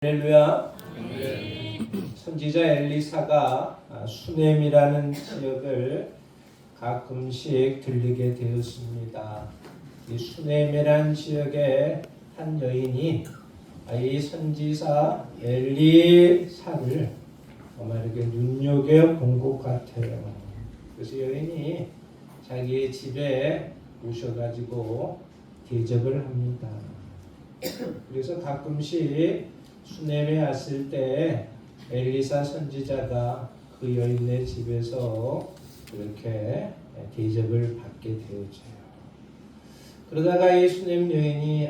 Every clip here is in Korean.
할렐루야. 선지자 엘리사가 수넴이라는 지역을 가끔씩 들리게 되었습니다. 이 수넴이라는 지역에 한 여인이 이 선지자 엘리사를 아마 이렇게 눈여겨본 것 같아요. 그래서 여인이 자기의 집에 오셔가지고 대접을 합니다. 그래서 가끔씩 수넴에 왔을 때 엘리사 선지자가 그 여인의 집에서 이렇게 대접을 받게 되어져요. 그러다가 이 수넴 여인이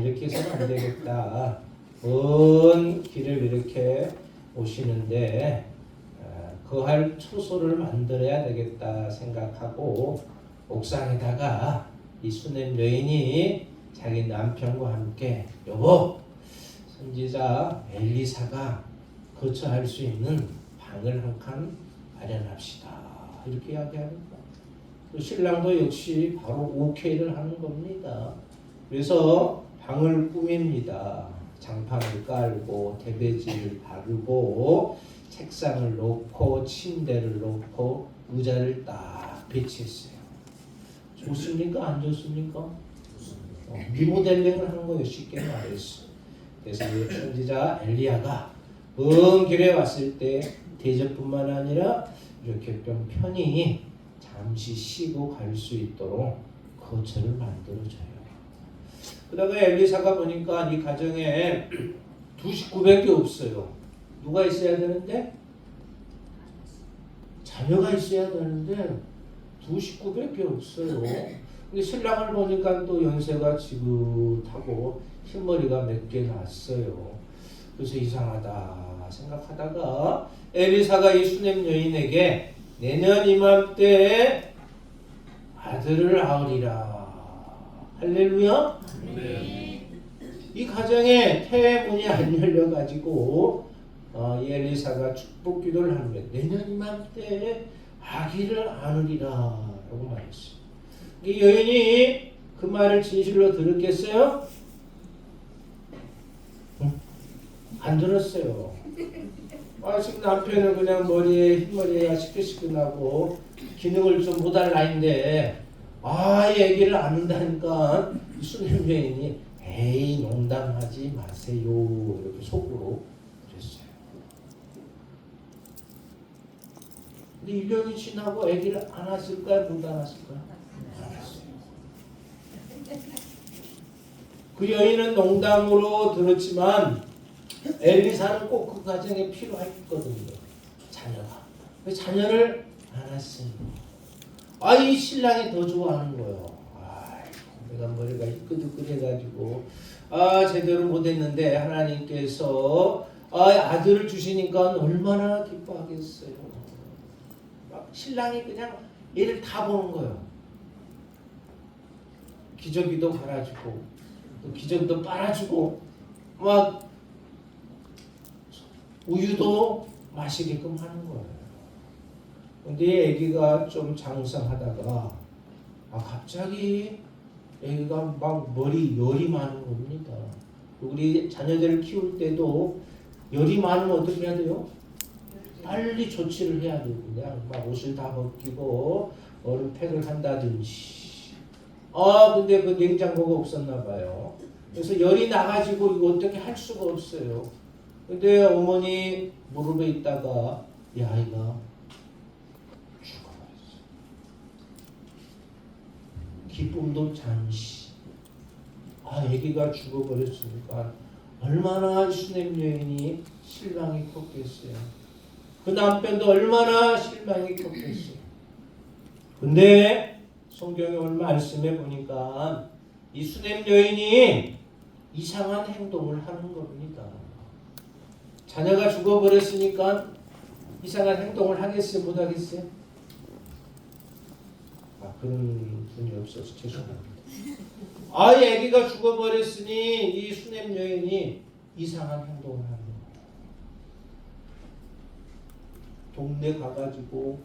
이렇게 해서는 안 되겠다. 먼 길을 이렇게 오시는데 거할 초소를 만들어야 되겠다 생각하고 옥상에다가 이 수넴 여인이 자기 남편과 함께 여보, 선지자 엘리사가 거처할 수 있는 방을 한 칸 마련합시다. 이렇게 이야기합니다. 신랑도 역시 바로 오케이를 하는 겁니다. 그래서 방을 꾸밉니다. 장판을 깔고 대배지를 바르고 책상을 놓고 침대를 놓고 의자를 딱 배치했어요. 좋습니까? 안 좋습니까? 리모델링을 하는 거예요. 쉽게 말해서. 그래서 이 선지자 엘리야가 먼 길에 왔을 때 대접뿐만 아니라 이렇게 좀 편히 잠시 쉬고 갈 수 있도록 거처를 만들어줘요. 그러다가 엘리사가 보니까 이 가정에 두 식구밖에 없어요. 누가 있어야 되는데? 자녀가 있어야 되는데 두 식구밖에 없어요. 근데 신랑을 보니까 또 연세가 지긋하고 흰머리가 몇 개 났어요. 그래서 이상하다 생각하다가 엘리사가 이 수넴 여인에게 내년 이맘때에 아들을 낳으리라. 할렐루야. 네. 이 가정에 태문이 안 열려가지고 이 엘리사가 축복 기도를 하는 거예요. 내년 이맘때에 아기를 낳으리라 라고 말했어요. 이 여인이 그 말을 진실로 들었겠어요? 안 들었어요. 지금 남편은 그냥 머리에 흰머리가 시끌시끌하고 기능을 좀 못할 나이인데 이 얘기를 안 한다니까 수넴 여인이 에이 농담하지 마세요 이렇게 속으로 그랬어요. 근데 1년이 지나고 아기를 안 낳았을까요? 못 낳았을까요? 안 낳았어요. 그 여인은 농담으로 들었지만 엘리사는 꼭 그 가정에 필요했거든요. 자녀가. 그 자녀를 안 낳았어요. 이 신랑이 더 좋아하는 거예요. 내가 머리가 희끗희끗해가지고 제대로 못했는데 하나님께서 아들을 주시니까 얼마나 기뻐하겠어요. 막 신랑이 그냥 얘를 다 보는 거예요. 기저귀도 갈아주고 또 기저귀도 빨아주고 막 우유도 마시게끔 하는 거예요. 근데 아기가 좀 장성하다가 갑자기 아기가 막 열이 많은 겁니다. 우리 자녀들을 키울 때도 열이 많으면 어떻게 해야 돼요? 빨리 조치를 해야 돼요. 그냥 막 옷을 다 벗기고 얼음팩을 한다든지. 근데 그 냉장고가 없었나 봐요. 그래서 열이 나가지고 이거 어떻게 할 수가 없어요. 근데 어머니 무릎에 있다가 이 아이가 죽어버렸어. 기쁨도 잠시. 아기가 죽어버렸으니까 얼마나 수넴 여인이 실망이 컸겠어요. 그 남편도 얼마나 실망이 컸겠어요. 근데 성경에 오늘 말씀해 보니까 이 수넴 여인이 이상한 행동을 하는 겁니다. 자녀가 죽어버렸으니까 이상한 행동을 하겠어요? 못하겠어요? 그런 분이 없어서 죄송합니다. 이 아기가 죽어버렸으니 이 수넴 여인이 이상한 행동을 하는 거예요. 동네 가가지고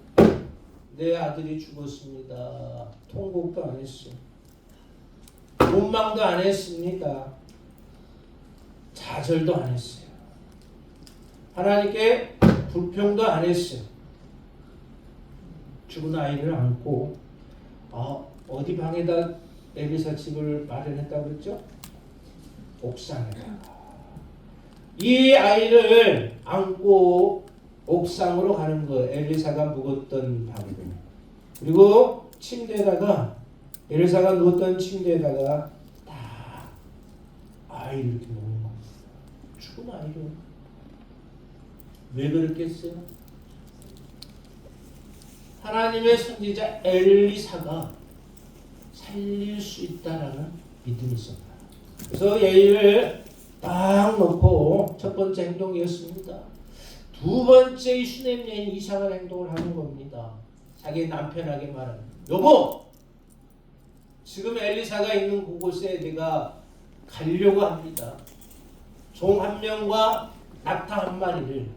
내 아들이 죽었습니다. 통곡도 안 했어요. 원망도 안 했습니다. 좌절도 안 했어요. 하나님께 불평도 안 했어요. 죽은 아이를 안고 어디 방에다 엘리사 집을 마련했다고 그랬죠? 옥상에다. 이 아이를 안고 옥상으로 가는 거, 엘리사가 묵었던 방으로. 그리고 침대에다가 엘리사가 누웠던 침대에다가 다 아이를 이렇게 놓는 겁니다. 죽은 아이를. 왜 그랬겠어요? 하나님의 선지자 엘리사가 살릴 수 있다라는 믿음이 있었다. 그래서 예의를 딱 놓고 첫 번째 행동이었습니다. 두 번째 이 수냄 여인이 이상한 행동을 하는 겁니다. 자기 남편에게 말하는, 여보, 지금 엘리사가 있는 그곳에 내가 가려고 합니다. 종 한 명과 낙타 한 마리를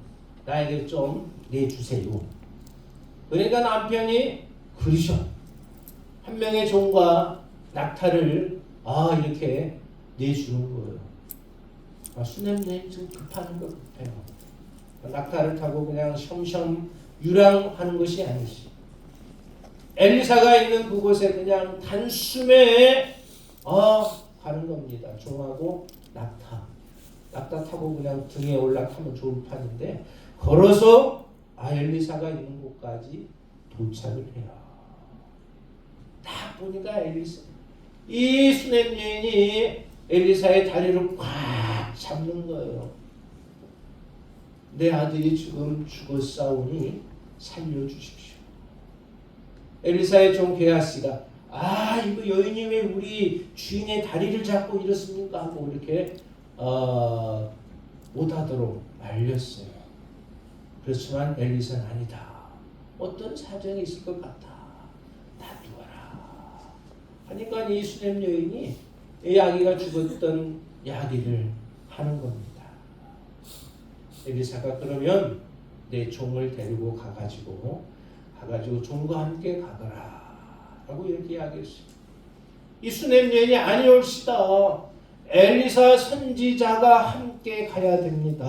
나에게 좀 내주세요. 그러니까 남편이 그러셔. 한 명의 종과 낙타를 이렇게 내주는 거예요. 수냄 여인 좀 급하는 거 급해요. 낙타를 타고 그냥 셩셩 유랑하는 것이 아니지. 엘리사가 있는 그곳에 그냥 단숨에 가는 겁니다. 종하고 낙타 타고 그냥 등에 올라타면 좋을 판인데 걸어서 엘리사가 있는 곳까지 도착을 해요. 딱 보니까 이 수냄 여인이 엘리사의 다리를 꽉 잡는 거예요. 내 아들이 지금 죽었사오니 살려주십시오. 엘리사의 종 게하시가 이거 여인이 왜 우리 주인의 다리를 잡고 이렇습니까? 하고 이렇게 못하도록 말렸어요. 그렇지만 엘리사는 아니다. 어떤 사정이 있을 것 같아. 놔두어라. 하니까 이 수냄 여인이 이 아기가 죽었던 이야기를 하는 겁니다. 엘리사가 그러면 내 종을 데리고 가가지고 종과 함께 가거라 라고 이렇게 이야기했어요. 이 수냄 여인이 아니올시다. 엘리사 선지자가 함께 가야 됩니다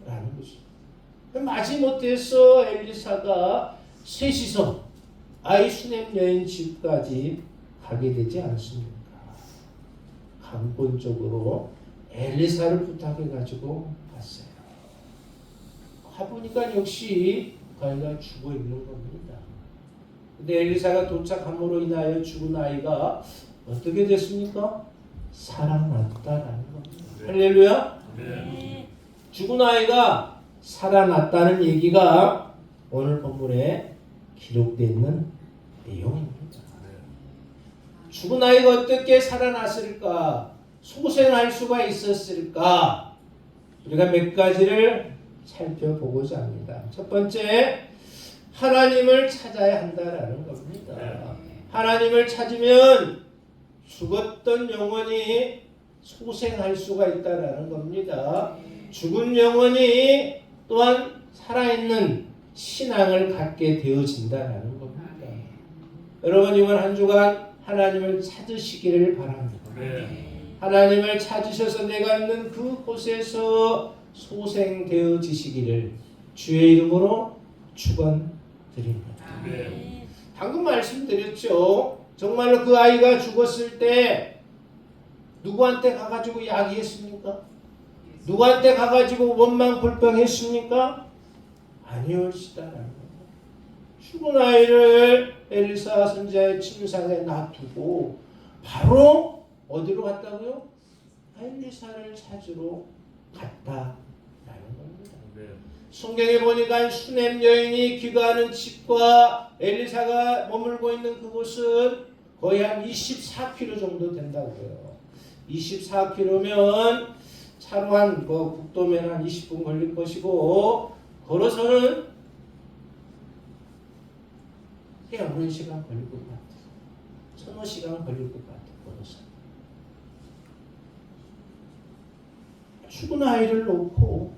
라는 것이죠. 마지못해서 엘리사가 셋이서 이 수냄 여인 집까지 가게 되지 않습니까? 강권적으로 엘리사를 부탁해가지고 갔어요. 가보니까 역시 그 아이가 죽어 있는 겁니다. 근데 엘리사가 도착함으로 인하여 죽은 아이가 어떻게 됐습니까? 살아났다라는 겁니다. 네. 할렐루야. 네. 죽은 아이가 살아났다는 얘기가 오늘 본문에 기록되어 있는 내용입니다. 죽은 아이가 어떻게 살아났을까? 소생할 수가 있었을까? 우리가 몇 가지를 살펴보고자 합니다. 첫 번째, 하나님을 찾아야 한다라는 겁니다. 하나님을 찾으면 죽었던 영혼이 소생할 수가 있다라는 겁니다. 죽은 영혼이 또한 살아있는 신앙을 갖게 되어진다라는 겁니다. 여러분 이번 한 주간 하나님을 찾으시기를 바랍니다. 하나님을 찾으셔서 내가 있는 그곳에서 소생되어지시기를 주의 이름으로 축원드립니다. 방금 말씀드렸죠. 정말로 그 아이가 죽었을 때 누구한테 가가지고 이야기했습니까? 누구한테 가가지고 원망 불평했습니까? 아니올시다라는 겁니다. 죽은 아이를 엘리사 선지자의 침상에 놔두고 바로 어디로 갔다고요? 엘리사를 찾으러 갔다라는 겁니다. 성경에 보니까 수냄 여인이 귀가하는 집과 엘리사가 머물고 있는 그곳은 거의 한 24km 정도 된다고요. 24km면 차로 한 국도면 한 20분 걸릴 것이고 걸어서는 꽤 오랜 시간 걸릴 것 같아요. 1,5시간 걸릴 것 같아요. 걸어서. 죽은 아이를 놓고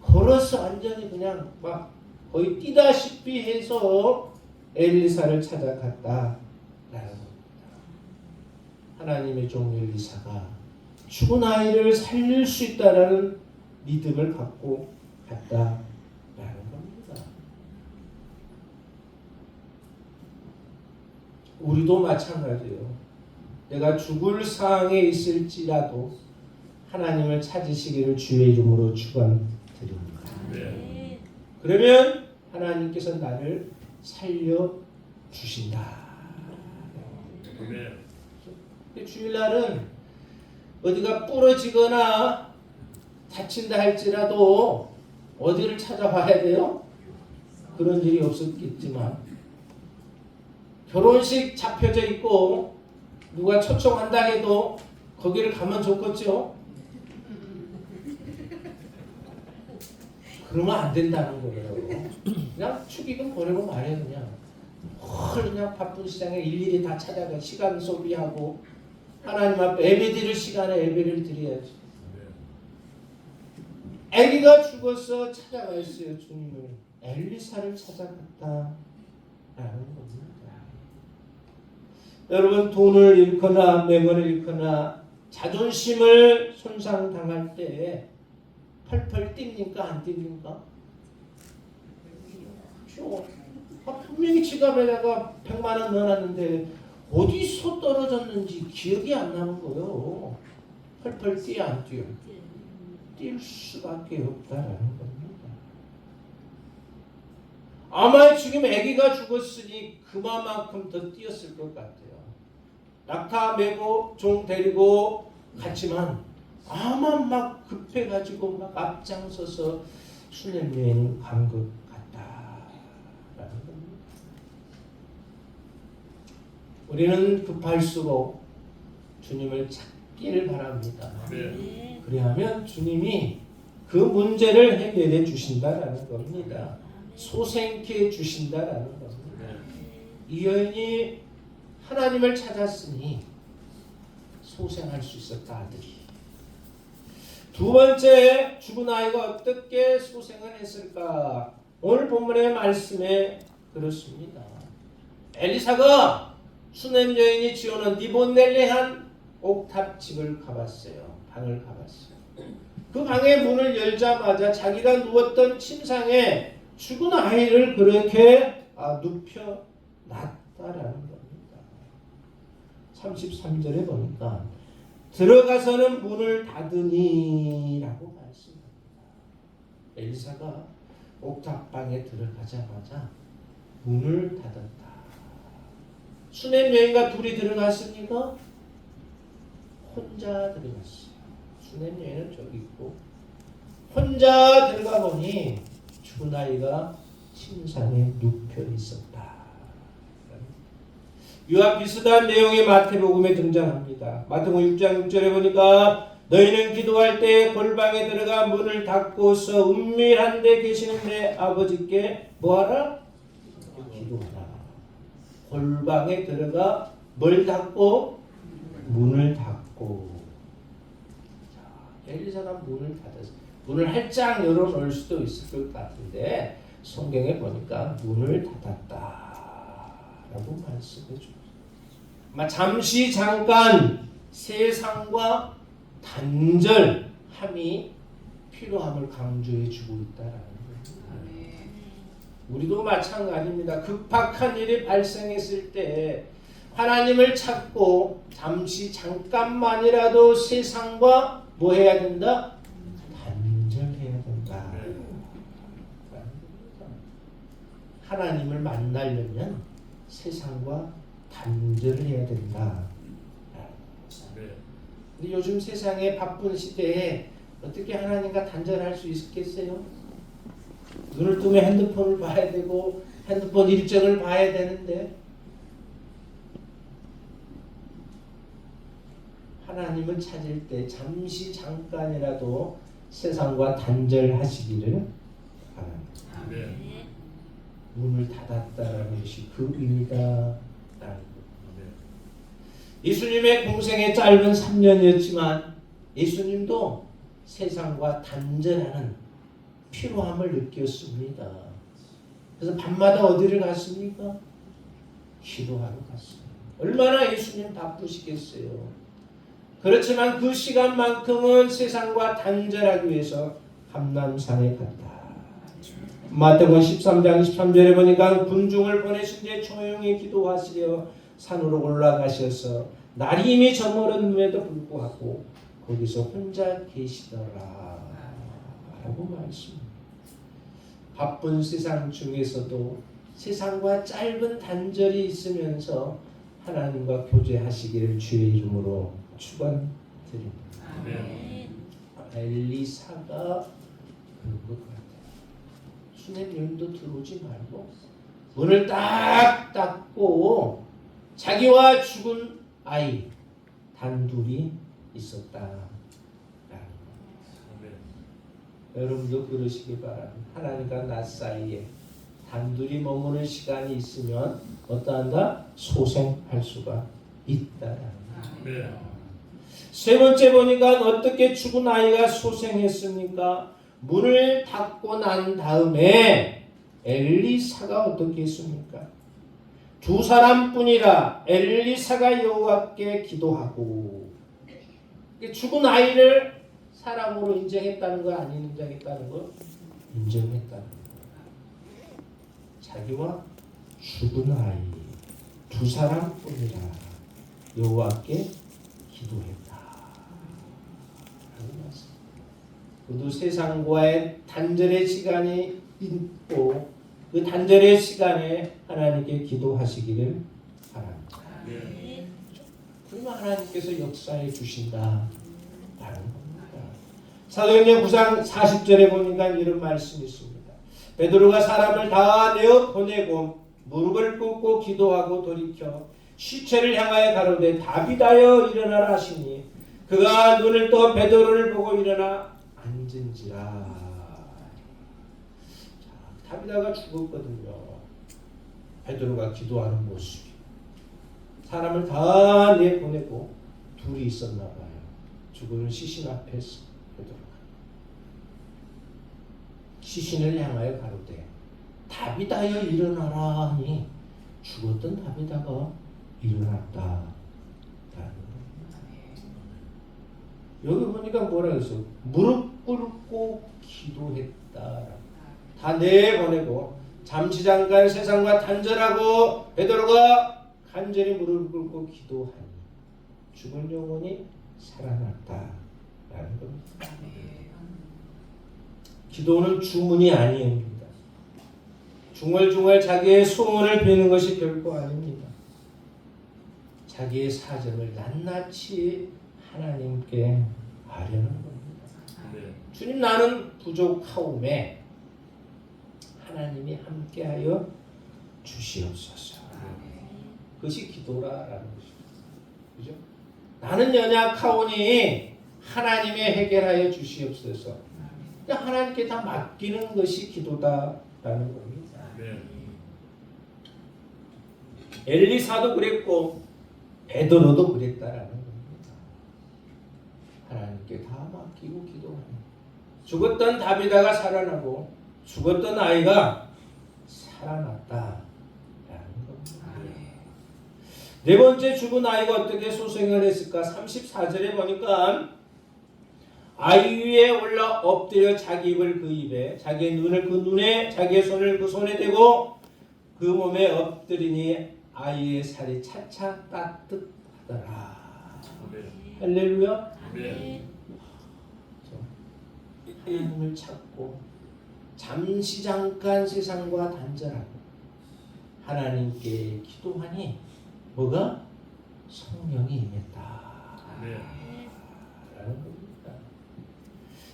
걸어서 완전히 그냥 막 거의 뛰다시피 해서 엘리사를 찾아갔다라는 겁니다. 하나님의 종 엘리사가 죽은 아이를 살릴 수 있다라는 믿음을 갖고 같다라는 겁니다. 우리도 마찬가지예요. 내가 죽을 상황에 있을지라도 하나님을 찾으시기를 주의 이름으로 축원드립니다. 네. 그러면 하나님께서 나를 살려주신다. 네. 주일날은 어디가 부러지거나 다친다 할지라도 어디를 찾아봐야 돼요? 그런 일이 없었겠지만 결혼식 잡혀져 있고 누가 초청한다 해도 거기를 가면 좋겠죠? 그러면 안 된다는 거예요. 그냥 축의금 보내고 말해 그냥 바쁜 시장에 일일이 다 찾아가 시간 소비하고 하나님 앞에 예배 드릴 시간에 예배를 드려야지. 아기가 죽어서 찾아가 있어요. 주님을 엘리사를 찾아갔다라는 겁니다. 여러분 돈을 잃거나 명언을 잃거나 자존심을 손상당할 때 펄펄 뜁니까 안 뜁니까? 그렇죠. 분명히 지갑에다가 100만 원 넣어놨는데 어디서 떨어졌는지 기억이 안 나는 거예요. 펄펄 뛰어 안 뛰어? 뛸 수밖에 없다라는 겁니다. 아마 지금 아기가 죽었으니 그만큼 더 뛰었을 것 같아요. 낙타 메고 종 데리고 갔지만 아마 막 급해가지고 막 앞장서서 수냄 여행 간 것 같다라는 겁니다. 우리는 급할수록 주님을 찾기를 바랍니다. 네. 그리하면 주님이 그 문제를 해결해 주신다라는 겁니다. 소생케 주신다라는 겁니다. 이 여인이 하나님을 찾았으니 소생할 수 있었다 아들이. 두 번째 죽은 아이가 어떻게 소생을 했을까? 오늘 본문의 말씀에 그렇습니다. 엘리사가 수냄 여인이 지어놓은 니보넬레한 옥탑집을 가봤어요. 방을 가봤어요. 그 방의 문을 열자마자 자기가 누웠던 침상에 죽은 아이를 그렇게 눕혀 놨다라는 겁니다. 33절에 보니까 들어가서는 문을 닫으니라고 말씀합니다. 엘리사가 옥탑방에 들어가자마자 문을 닫았다. 수냄 여인과 둘이 들어갔습니까? 혼자 들어갔어요. 수냄 여인은 저기 있고 혼자 들어가 보니 죽은 아이가 침상에 눕혀 있었다. 이와 비슷한 내용이 마태복음에 등장합니다. 마태복음 6장 6절에 보니까 너희는 기도할 때 골방에 들어가 문을 닫고서 은밀한 데 계시는 내 아버지께 뭐하라? 기도하라. 골방에 들어가 뭘 닫고? 문을 닫고. 자, 엘리사가 문을 닫았어요. 문을 활짝 열어놓을 수도 있을 것 같은데 성경에 보니까 문을 닫았다라고 말씀해 줍니다. 잠시 잠깐 세상과 단절함이 필요함을 강조해 주고 있다라는 겁니다. 우리도 마찬가지입니다. 급박한 일이 발생했을 때 하나님을 찾고 잠시 잠깐만이라도 세상과 뭐 해야 된다? 단절해야 된다. 하나님을 만나려면 세상과 단절을 해야 된다. 근데 요즘 세상에 바쁜 시대에 어떻게 하나님과 단절할 수 있겠어요? 눈을 뜨면 핸드폰을 봐야 되고 핸드폰 일정을 봐야 되는데 하나님을 찾을 때 잠시 잠깐이라도 세상과 단절하시기를 바랍니다. 문을 닫았다라는 것이 그 의미다. 예수님의 공생의 짧은 3년이었지만 예수님도 세상과 단절하는 피로함을 느꼈습니다. 그래서 밤마다 어디를 갔습니까? 기도하러 갔어요. 얼마나 예수님 바쁘시겠어요. 그렇지만 그 시간만큼은 세상과 단절하기 위해서 감람산에 갔다. 마태복음 13장 23절에 보니까 군중을 보내신 뒤에 조용히 기도하시려 산으로 올라가셔서 날이 이미 저물었음에도 불구하고 거기서 혼자 계시더라 라고 말씀합니다. 바쁜 세상 중에서도 세상과 짧은 단절이 있으면서 하나님과 교제하시기를 주의 이름으로 축원드립니다. 엘리사가 그런 것 같아요. 수냄님도 들어오지 말고 문을 딱 닫고 자기와 죽은 아이 단둘이 있었다. 여러분도 그러시기 바랍니다. 하나님과 나 사이에 단둘이 머무는 시간이 있으면 어떠한다? 소생할 수가 있다. 세 번째 보니까 어떻게 죽은 아이가 소생했습니까? 문을 닫고 난 다음에 엘리사가 어떻게 했습니까? 두 사람뿐이라 엘리사가 여호와께 기도하고 죽은 아이를 사람으로 인정했다는 거 아닌 인정했다는 거? 인정했다는 거. 자기와 죽은 아이 두 사람뿐이라 여호와께 기도했다. 그도 세상과의 단절의 시간이 있고 그 단절의 시간에 하나님께 기도하시기를 바랍니다. 그러면 하나님께서 역사해 주신다. 사도행전 9장 40절에 보니까 이런 말씀이 있습니다. 베드로가 사람을 다 내어 보내고 무릎을 꿇고 기도하고 돌이켜 시체를 향하여 가로되 다비다여 일어나라 하시니 그가 눈을 떠 베드로를 보고 일어나 앉은지라. 다비다가 죽었거든요. 베드로가 기도하는 모습이. 사람을 다 내보내고 둘이 있었나 봐요. 죽은 시신 앞에서 베드로가 시신을 향하여 가로되 다비다여 일어나라 하니 죽었던 다비다가 일어났다. 여기 보니까 뭐라 그랬어? 무릎 꿇고 기도했다. 다 내보내고 잠시 잠깐 세상과 단절하고 베드로가 간절히 무릎 꿇고 기도하니 죽은 영혼이 살아났다. 라는 겁니다. 기도는 주문이 아닙니다. 중얼중얼 자기의 소원을 비는 것이 결코 아닙니다. 자기의 사정을 낱낱이 하나님께 아뢰는 겁니다. 주님 나는 부족하오매 하나님이 함께하여 주시옵소서. 그것이 기도라라는 것입니다. 그죠? 나는 연약하오니 하나님이 해결하여 주시옵소서. 그냥 하나님께 다 맡기는 것이 기도다라는 겁니다. 엘리사도 그랬고 베드로도 그랬다라는 겁니다. 하나님께 다 맡기고 기도하는. 죽었던 다비다가 살아나고 죽었던 아이가 살아났다라는 겁니다. 네 번째 죽은 아이가 어떻게 소생을 했을까? 34절에 보니까 아이 위에 올라 엎드려 자기 입을 그 입에 자기의 눈을 그 눈에 자기의 손을 그 손에 대고 그 몸에 엎드리니 아이의 살이 차차 따뜻하더라. 할렐루야. 하나님을 찾고 잠시 잠깐 세상과 단절하고 하나님께 기도하니 뭐가? 성령이 임했다. 라는 겁니다.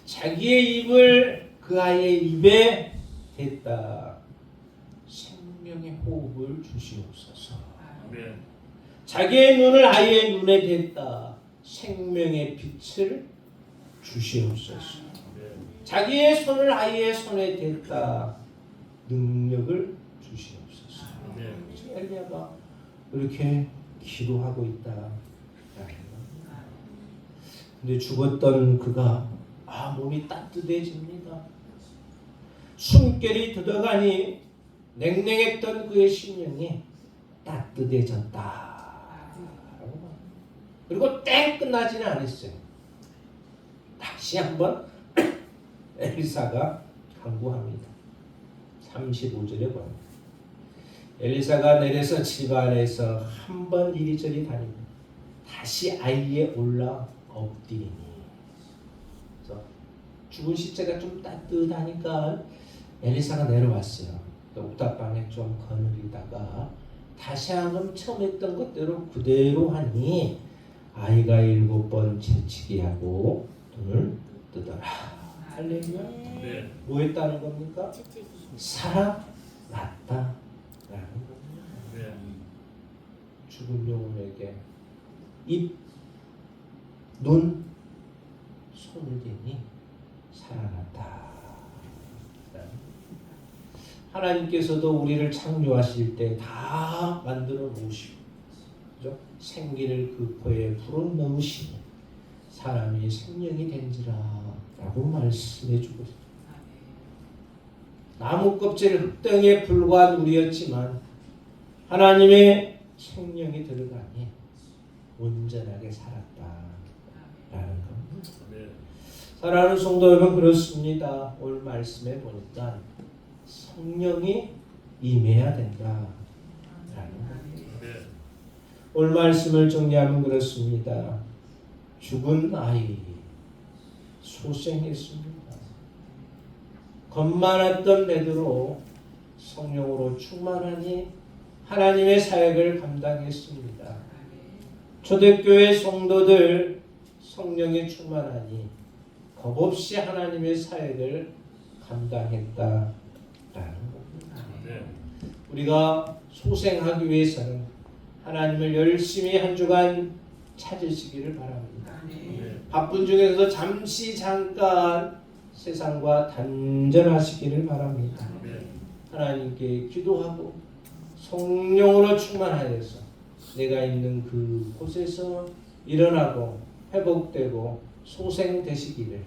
자기의 입을 그 아이의 입에 댔다. 생명의 호흡을 주시옵소서. 자기의 눈을 아이의 눈에 댔다. 생명의 빛을 주시옵소서. 자기의 손을 아이의 손에 댔다. 능력을 주시옵소서. 엘리야가 이렇게 기도하고 있다. 근데 죽었던 그가 몸이 따뜻해집니다. 숨결이 들어가니 냉랭했던 그의 심령이 따뜻해졌다. 그리고 땡 끝나지는 않았어요. 다시 한번 엘리사가 간구합니다. 35절에 보면 엘리사가 내려서 집안에서 한 번 이리저리 다니고 다시 아이에 올라 엎드리니. 그래서 죽은 시체가 좀 따뜻하니까 엘리사가 내려왔어요. 옥탑방에 좀 거느리다가 다시 한번 처음 했던 것대로 그대로 하니 아이가 7번 재치기 하고 눈을 뜨더라. 할렐루야. 네. 뭐 했다는 겁니까? 채찍이. 살아났다라는 겁니다. 네. 죽은 영혼에게 입, 눈, 손을 대니 살아났다. 하나님께서도 우리를 창조하실 때 다 만들어 놓으시고, 그죠? 생기를 그 코에 불어넣으시니 사람이 생명이 된지라라고 말씀해 주고 있습니다. 나무 껍질 흙덩이에 불과한 우리였지만 하나님의 생명이 들어가니 온전하게 살았다라는 겁니다. 네. 사랑하는 성도 여러분, 그렇습니다. 오늘 말씀에 보니까 성령이 임해야 된다라는 겁니다. 네. 오늘 말씀을 정리하면 그렇습니다. 죽은 아이 소생했습니다. 겁많았던 베드로 성령으로 충만하니 하나님의 사역을 감당했습니다. 초대교회 성도들 성령에 충만하니 겁없이 하나님의 사역을 감당했다라는 겁니다. 네. 우리가 소생하기 위해서는 하나님을 열심히 한 주간 찾으시기를 바랍니다. 네. 바쁜 중에서도 잠깐 세상과 단절하시기를 바랍니다. 네. 하나님께 기도하고 성령으로 충만하여서 내가 있는 그 곳에서 일어나고 회복되고 소생되시기를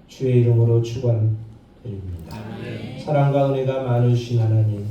주의 이름으로 축원드립니다. 네. 사랑과 은혜가 많으신 하나님,